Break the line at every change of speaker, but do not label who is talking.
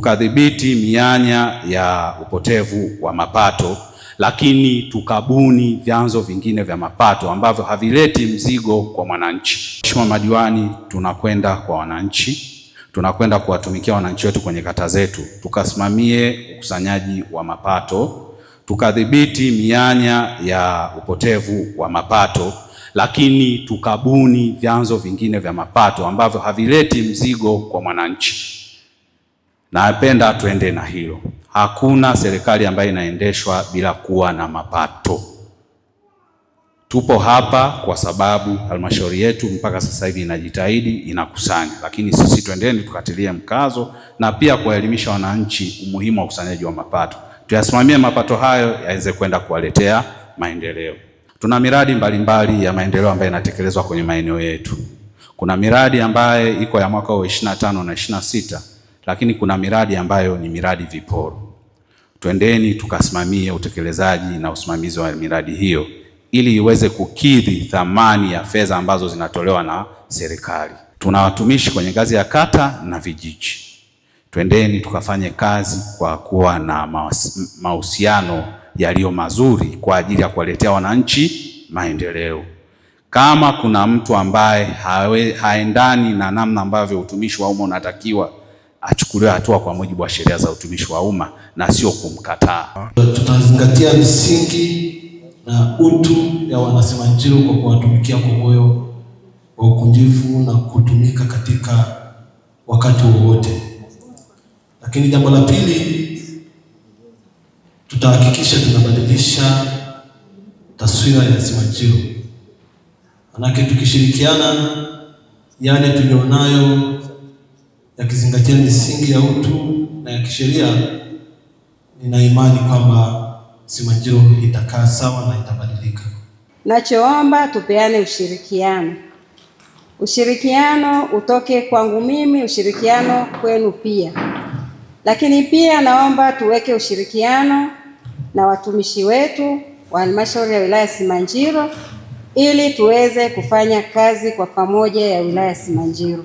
tukadhibiti mianya ya upotevu wa mapato, lakini tukabuni vyanzo vingine vya mapato ambavyo havileti mzigo kwa mwananchi. Mheshimiwa madiwani, tunakwenda kwa wananchi, tunakwenda kuwatumikia wananchi wetu kwenye kata zetu, tukasimamie ukusanyaji wa mapato, tukadhibiti mianya ya upotevu wa mapato, lakini tukabuni vyanzo vingine vya mapato ambavyo havileti mzigo kwa mwananchi. Napenda tuende na hilo. Hakuna serikali ambayo inaendeshwa bila kuwa na mapato. Tupo hapa kwa sababu halmashauri yetu mpaka sasa hivi inajitahidi, inakusanya, lakini sisi twendeni tukatilie mkazo na pia kuwaelimisha wananchi umuhimu wa ukusanyaji wa mapato. Tuyasimamie mapato hayo yaweze kwenda kuwaletea maendeleo. Tuna miradi mbalimbali ya maendeleo ambayo inatekelezwa kwenye maeneo yetu. Kuna miradi ambayo iko ya mwaka wa 25 na 26, lakini kuna miradi ambayo ni miradi viporo. Twendeni tukasimamie utekelezaji na usimamizi wa miradi hiyo ili iweze kukidhi thamani ya fedha ambazo zinatolewa na serikali. Tuna watumishi kwenye ngazi ya kata na vijiji. Twendeni tukafanye kazi kwa kuwa na mahusiano yaliyo mazuri kwa ajili ya kuwaletea wananchi maendeleo. Kama kuna mtu ambaye haendani na namna ambavyo utumishi wa umma unatakiwa, achukuliwe hatua kwa mujibu wa sheria za utumishi wa umma na sio kumkataa.
Tutazingatia misingi na utu ya Wanasimanjiro kwa kuwatumikia kwa moyo wa ukunjifu na kutumika katika wakati wowote. Lakini jambo la pili, tutahakikisha tunabadilisha taswira ya Simanjiro. Manake tukishirikiana yale tulionayo yakizingatia misingi ya utu na ya kisheria, nina imani kwamba Simanjiro itakaa sawa na itabadilika.
Nachoomba tupeane ushirikiano. Ushirikiano utoke kwangu mimi, ushirikiano kwenu pia. Lakini pia naomba tuweke ushirikiano na watumishi wetu wa halmashauri ya wilaya Simanjiro ili tuweze kufanya kazi kwa pamoja ya wilaya Simanjiro.